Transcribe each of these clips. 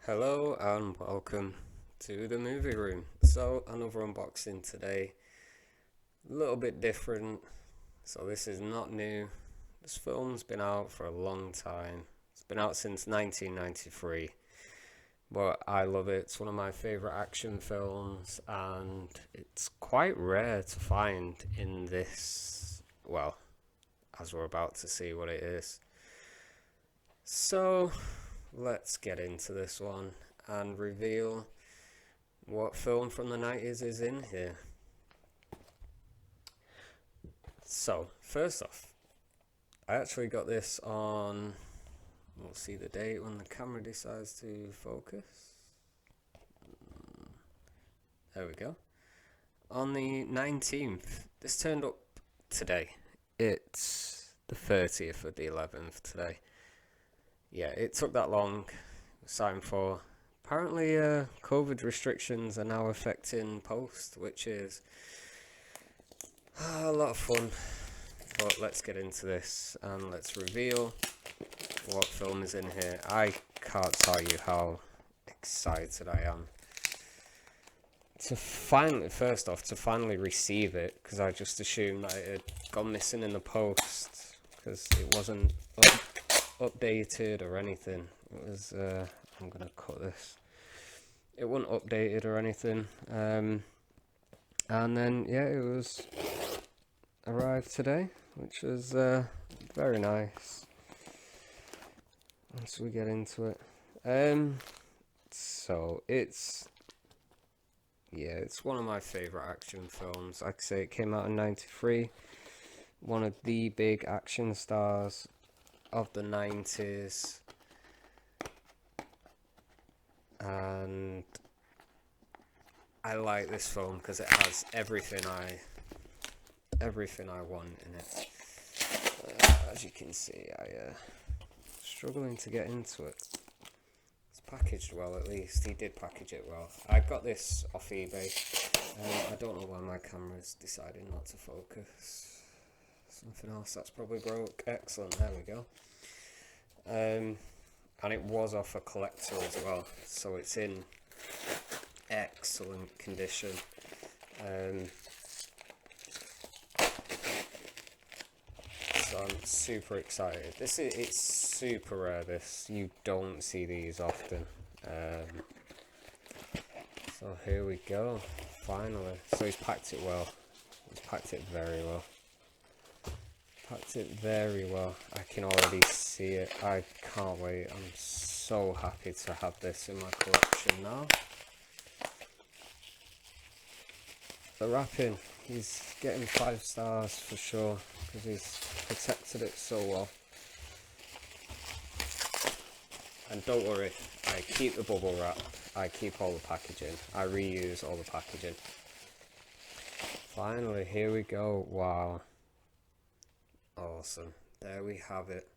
Hello and welcome to the movie room. So, another unboxing today, a little bit different. So, this is not new. This film's been out for a long time. It's been out since 1993, but I love it. It's one of my favorite action films, and it's quite rare to find in this, well, as we're about to see what it is. So, let's get into this one and reveal what film from the 90s is in here. So, first off, I actually got this on, we'll see the date when the camera decides to focus. There we go. On the 19th, this turned up today. It's the 30th of the 11th today. Yeah, it took that long. Signed for. Apparently, COVID restrictions are now affecting post, which is a lot of fun. But let's get into this and let's reveal what film is in here. I can't tell you how excited I am to finally receive it, because I just assumed that it had gone missing in the post because it wasn't updated or anything. It was I'm gonna cut this. It wasn't updated or anything, and then yeah, it was arrived today, which was very nice. Once we get into it, so it's one of my favorite action films. Like I say, it came out in '93. One of the big action stars of the 90s, and I like this film because it has everything I want in it. As you can see, I struggling to get into it. It's packaged well, at least. He did package it well. I got this off eBay. I don't know why my camera's decided not to focus. Something else that's probably broke. Excellent, there we go. And it was off a collector as well, so it's in excellent condition. So I'm super excited. It's super rare. You don't see these often. So here we go. Finally. So he's packed it well. He's packed it very well. I can already see it. I can't wait. I'm so happy to have this in my collection now. The wrapping, he's getting 5 stars for sure, because he's protected it so well. And don't worry, I keep the bubble wrap, I keep all the packaging, I reuse all the packaging. Finally, here we go. Wow. Awesome. There we have it.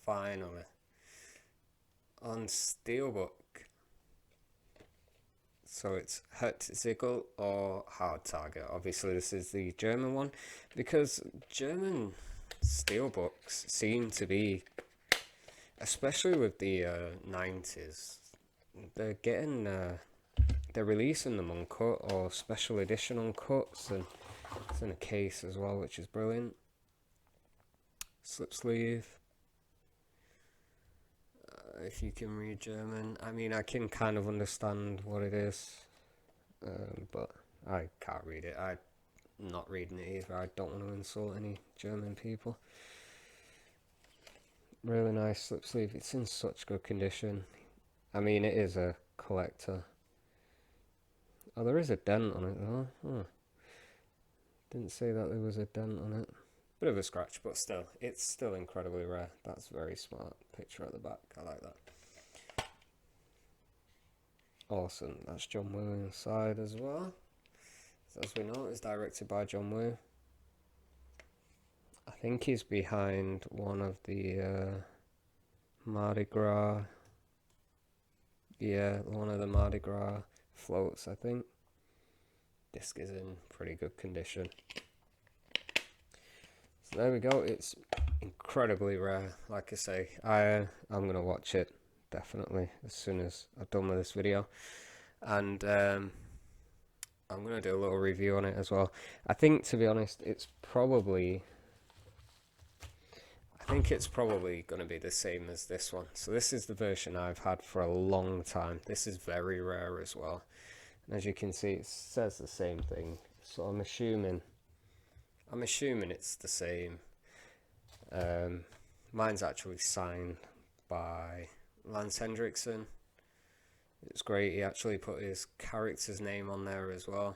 Finally. On Steelbook. So it's Hertzigel or Hard Target. Obviously this is the German one, because German Steelbooks seem to be, especially with the 90s, they're releasing them uncut or special edition uncuts, and it's in a case as well, which is brilliant. Slip sleeve. If you can read German, I mean, I can kind of understand what it is, but I can't read it. I'm not reading it either. I don't want to insult any German people. Really nice slip sleeve. It's in such good condition. I mean, it is a collector. Oh, there is a dent on it though. Oh. Didn't say that there was a dent on it. Bit of a scratch, but still, it's still incredibly rare. That's very smart. Picture at the back. I like that. Awesome. That's John Woo inside as well. So as we know, it's directed by John Woo. I think he's behind one of the Mardi Gras. Yeah, one of the Mardi Gras floats, I think. Disc is in pretty good condition. So there we go. It's incredibly rare. Like I say, I'm gonna watch it definitely as soon as I've done with this video, and I'm gonna do a little review on it as well. I think, to be honest, I think it's probably going to be the same as this one. So this is the version I've had for a long time. This is very rare as well. And as you can see, it says the same thing. So I'm assuming it's the same. Mine's actually signed by Lance Hendrickson. It's great. He actually put his character's name on there as well.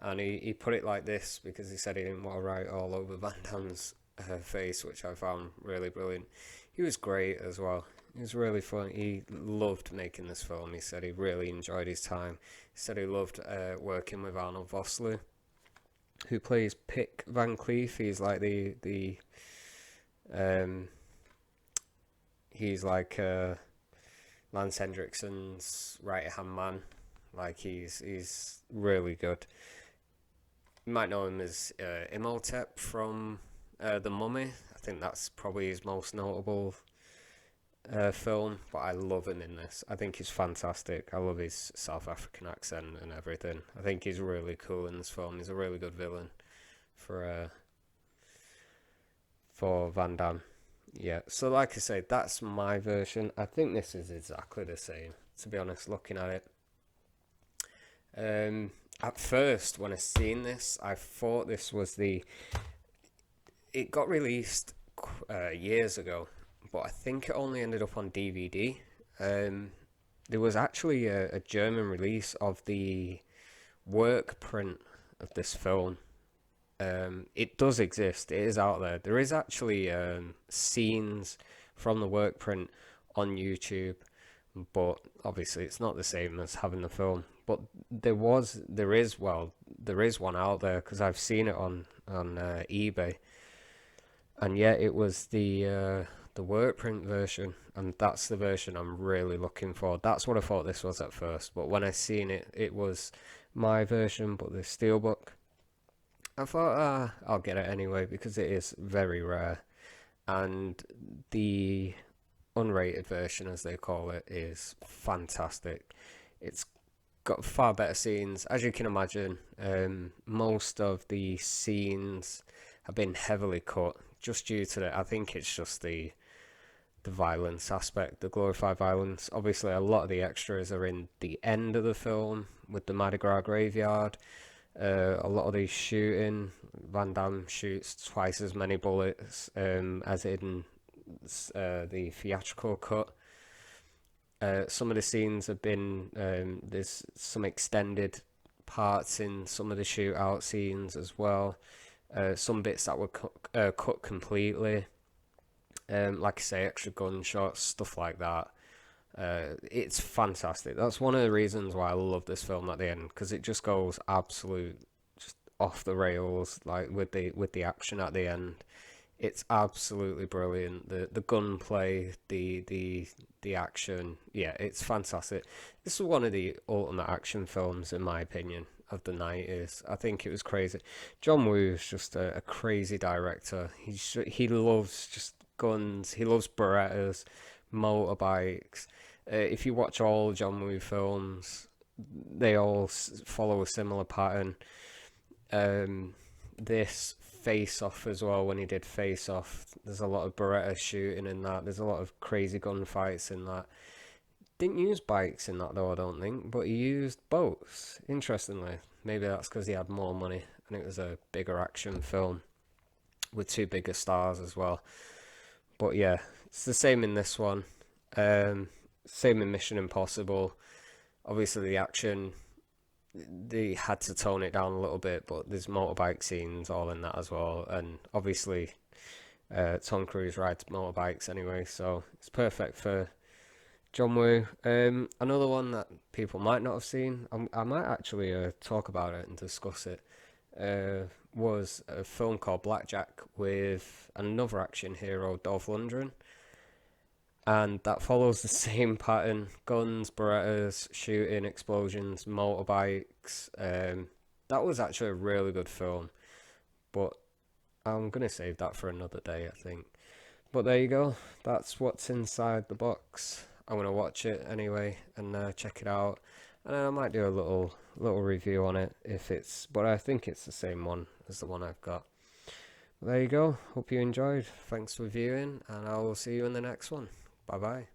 And he put it like this because he said he didn't want to write all over Van Damme's face, which I found really brilliant. He was great as well. It was really fun. He loved making this film. He said he really enjoyed his time. He said he loved working with Arnold Vosloo, who plays Pick Van Cleef. He's like he's like Lance Hendrickson's right hand man. Like he's really good. You might know him as Imhotep from The Mummy. I think that's probably his most notable film, but I love him in this. I think he's fantastic. I love his South African accent and everything. I think he's really cool in this film. He's a really good villain for Van Damme. Yeah, so like I say, that's my version. I think this is exactly the same, to be honest, looking at it. At first, when I seen this, I thought this was it got released years ago, but I think it only ended up on DVD. There was actually a German release of the work print of this film. It does exist. It is out there. There is actually scenes from the work print on YouTube, but obviously it's not the same as having the film. But there is one out there because I've seen it on eBay, and yeah, it was the work print version, and that's the version I'm really looking for. That's what I thought this was at first, but when I seen it, it was my version, but the steelbook. I thought, I'll get it anyway because it is very rare, and the unrated version, as they call it, is fantastic. It's got far better scenes, as you can imagine. Most of the scenes have been heavily cut just due to I think it's just the violence aspect, the glorified violence. Obviously, a lot of the extras are in the end of the film with the Mardi Gras graveyard. A lot of the shooting, Van Damme shoots twice as many bullets as in the theatrical cut. Some of the scenes have been there's some extended parts in some of the shootout scenes as well. Some bits that were cut completely. Like I say, extra gunshots, stuff like that. It's fantastic. That's one of the reasons why I love this film at the end, because it just goes just off the rails, like with the action at the end. It's absolutely brilliant. The gunplay, the action, yeah, it's fantastic. This is one of the ultimate action films, in my opinion, of the 90s. I think it was crazy. John Woo is just a crazy director. He loves just guns. He loves Berettas, motorbikes. If you watch all John Woo films, they all follow a similar pattern. This Face Off as well, when he did Face Off, there's a lot of Beretta shooting in that. There's a lot of crazy gunfights in that. Didn't use bikes in that though, I don't think, but he used boats, interestingly. Maybe that's because he had more money and it was a bigger action film with two bigger stars as well. But yeah, it's the same in this one. Same in Mission Impossible. Obviously the action, they had to tone it down a little bit, but there's motorbike scenes all in that as well. And obviously Tom Cruise rides motorbikes anyway, so it's perfect for John Woo. Another one that people might not have seen, I might actually talk about it and discuss it, was a film called Blackjack with another action hero, Dolph Lundgren. And that follows the same pattern: guns, Berettas, shooting, explosions, motorbikes. That was actually a really good film, but I'm gonna save that for another day, I think. But there you go. That's what's inside the box. I'm gonna watch it anyway and check it out, and then I might do a little review on it if it's. But I think it's the same one as the one I've got. But there you go. Hope you enjoyed. Thanks for viewing, and I will see you in the next one. Bye bye.